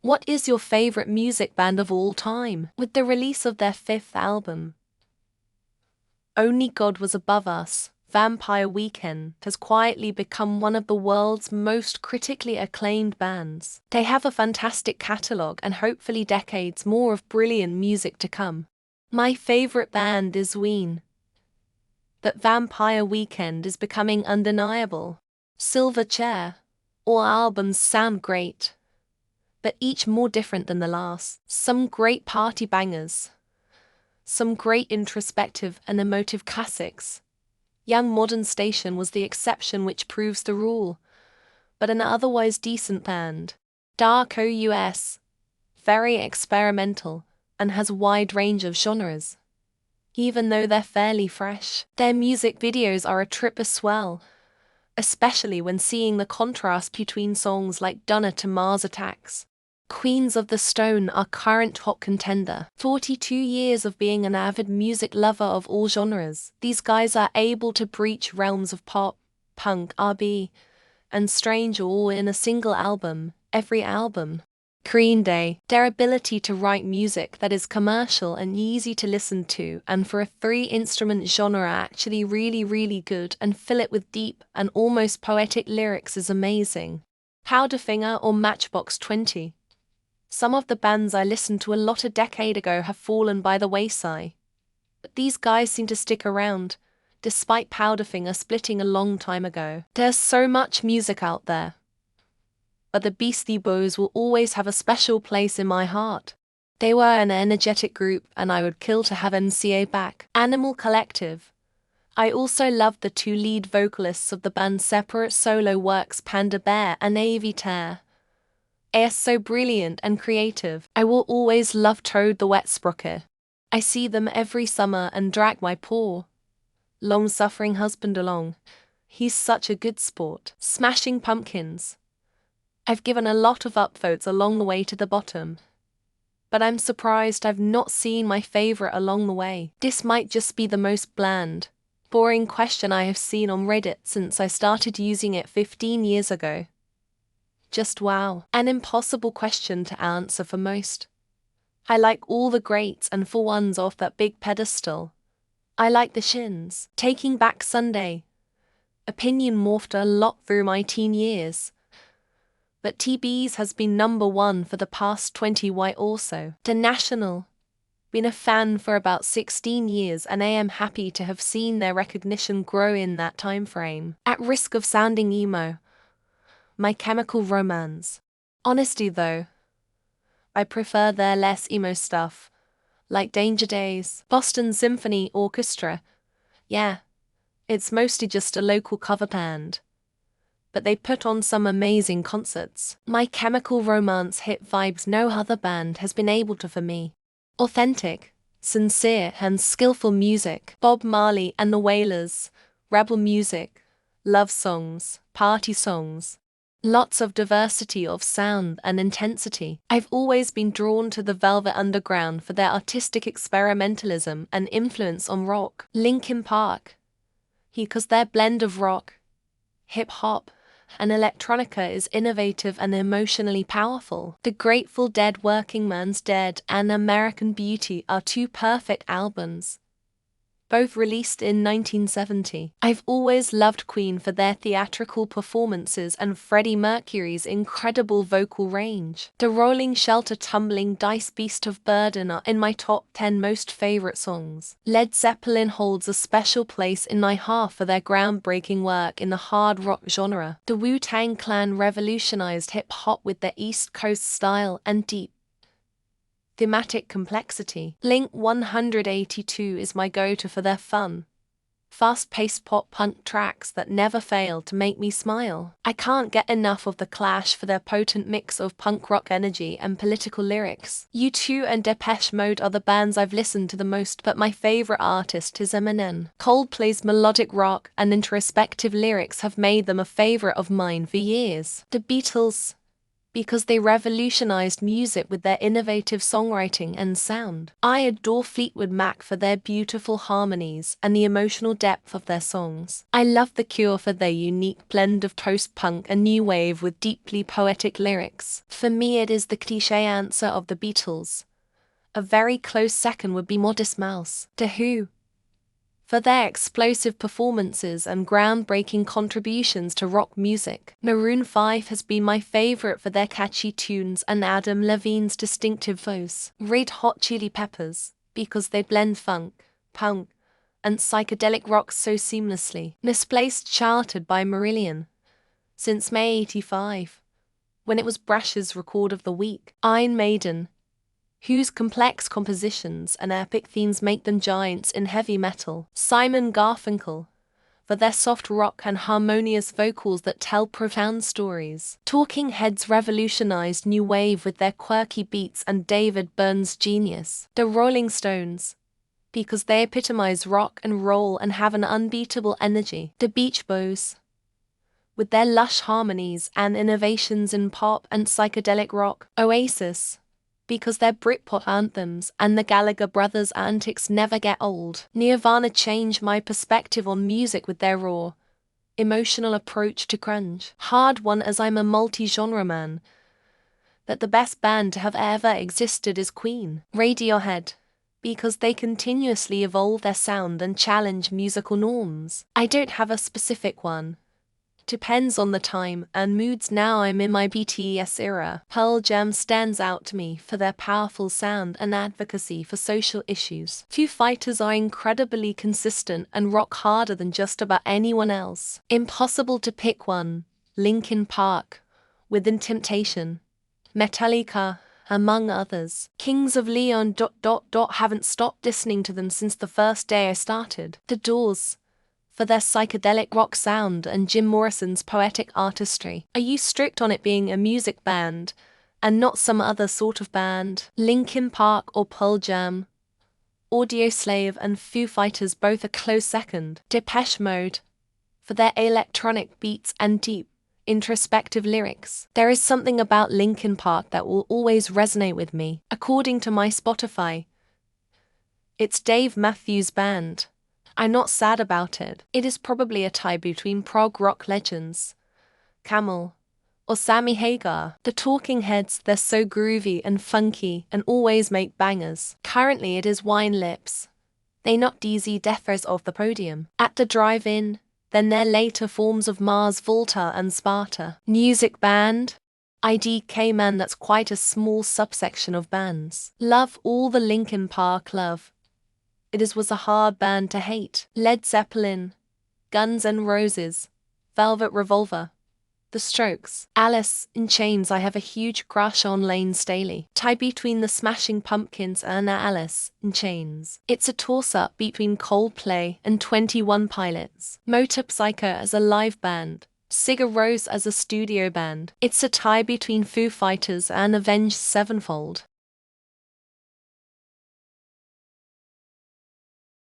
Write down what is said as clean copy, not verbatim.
What is your favorite music band of all time? With the release of their fifth album, Only God Was Above Us, Vampire Weekend has quietly become one of the world's most critically acclaimed bands. They have a fantastic catalogue and hopefully decades more of brilliant music to come. My favorite band is Ween. But Vampire Weekend is becoming undeniable. Silverchair. All albums sound great, but each more different than the last. Some great party bangers, some great introspective and emotive classics. Young Modern Station was the exception which proves the rule, but an otherwise decent band. Dark OUS, very experimental, and has a wide range of genres. Even though they're fairly fresh, their music videos are a trip as well, especially when seeing the contrast between songs like Dunna to Mars Attacks. Queens of the Stone are current top contender. 42 years of being an avid music lover of all genres, these guys are able to breach realms of pop, punk, R&B, and strange all in a single album, every album. Green Day, their ability to write music that is commercial and easy to listen to, and for a three-instrument genre actually really good and fill it with deep and almost poetic lyrics is amazing. Powderfinger or Matchbox 20. Some of the bands I listened to a lot a decade ago have fallen by the wayside, but these guys seem to stick around, despite Powderfinger splitting a long time ago. There's so much music out there, but the Beastie Boys will always have a special place in my heart. They were an energetic group and I would kill to have MCA back. Animal Collective. I also loved the two lead vocalists of the band's separate solo works, Panda Bear and Avi Tear. They are so brilliant and creative. I will always love Toad the Wet Sprocket. I see them every summer and drag my poor, long-suffering husband along. He's such a good sport. Smashing Pumpkins. I've given a lot of upvotes along the way to the bottom, but I'm surprised I've not seen my favorite along the way. This might just be the most bland, boring question I have seen on Reddit since I started using it 15 years ago. Just wow, an impossible question to answer for most. I like all the greats and for ones off that big pedestal. I like the Shins. Taking Back Sunday. Opinion morphed a lot through my teen years, but TB's has been number one for the past 20 years also. The National. Been a fan for about 16 years and I am happy to have seen their recognition grow in that time frame. At risk of sounding emo, My Chemical Romance. Honestly though, I prefer their less emo stuff, like Danger Days. Boston Symphony Orchestra. Yeah, it's mostly just a local cover band, but they put on some amazing concerts. My Chemical Romance hit vibes no other band has been able to for me. Authentic, sincere and skillful music. Bob Marley and the Wailers. Rebel music, love songs, party songs. Lots of diversity of sound and intensity. I've always been drawn to the Velvet Underground for their artistic experimentalism and influence on rock. Linkin Park. Because their blend of rock, hip-hop, and electronica is innovative and emotionally powerful. The Grateful Dead, Working Man's Dead and American Beauty are two perfect albums, both released in 1970. I've always loved Queen for their theatrical performances and Freddie Mercury's incredible vocal range. The Rolling Shelter, Tumbling Dice, Beast of Burden are in my top 10 most favorite songs. Led Zeppelin holds a special place in my heart for their groundbreaking work in the hard rock genre. The Wu-Tang Clan revolutionized hip-hop with their East Coast style and deep thematic complexity. Blink 182 is my go-to for their fun, fast-paced pop-punk tracks that never fail to make me smile. I can't get enough of The Clash for their potent mix of punk rock energy and political lyrics. U2 and Depeche Mode are the bands I've listened to the most, but my favorite artist is Eminem. Coldplay's melodic rock and introspective lyrics have made them a favorite of mine for years. The Beatles. because they revolutionized music with their innovative songwriting and sound. I adore Fleetwood Mac for their beautiful harmonies and the emotional depth of their songs. I love The Cure for their unique blend of post-punk and new wave with deeply poetic lyrics. For me, it is the cliché answer of the Beatles. A very close second would be Modest Mouse. The Who, for their explosive performances and groundbreaking contributions to rock music. Maroon 5 has been my favorite for their catchy tunes and Adam Levine's distinctive voice. Red Hot Chili Peppers, because they blend funk, punk, and psychedelic rock so seamlessly. Misplaced, charted by Marillion since May '85, when it was Brash's Record of the Week. Iron Maiden, whose complex compositions and epic themes make them giants in heavy metal. Simon Garfunkel, for their soft rock and harmonious vocals that tell profound stories. Talking Heads revolutionized new wave with their quirky beats and David Byrne's genius. The Rolling Stones, because they epitomize rock and roll and have an unbeatable energy. The Beach Boys, with their lush harmonies and innovations in pop and psychedelic rock. Oasis, because their Britpop anthems and the Gallagher brothers' antics never get old. Nirvana changed my perspective on music with their raw, emotional approach to grunge. Hard one, as I'm a multi-genre man, that the best band to have ever existed is Queen. Radiohead, because they continuously evolve their sound and challenge musical norms. I don't have a specific one. Depends on the time and moods. Now I'm in my BTS era. Pearl Jam stands out to me for their powerful sound and advocacy for social issues. Foo Fighters are incredibly consistent and rock harder than just about anyone else. Impossible to pick one. Linkin Park, Within Temptation, Metallica, among others. Kings of Leon ... haven't stopped listening to them since the first day I started. The Doors, for their psychedelic rock sound and Jim Morrison's poetic artistry. Are you strict on it being a music band and not some other sort of band? Linkin Park or Pearl Jam? Audioslave and Foo Fighters both a close second. Depeche Mode, for their electronic beats and deep, introspective lyrics. There is something about Linkin Park that will always resonate with me. According to my Spotify, it's Dave Matthews Band. I'm not sad about it. It is probably a tie between prog rock legends, Camel, or Sammy Hagar. The Talking Heads, they're so groovy and funky and always make bangers. Currently it is Wine Lips. They knocked Easy Defers off the podium at the drive-in, then their later forms of Mars Volta and Sparta. Music band, IDK man, that's quite a small subsection of bands. Love all the Linkin Park love. It was a hard band to hate. Led Zeppelin, Guns N' Roses, Velvet Revolver, The Strokes. Alice in Chains, I have a huge crush on Lane Staley. Tie between the Smashing Pumpkins and Alice in Chains. It's a toss-up between Coldplay and 21 Pilots. Motor Psycho as a live band, Sigur Rós as a studio band. It's a tie between Foo Fighters and Avenged Sevenfold.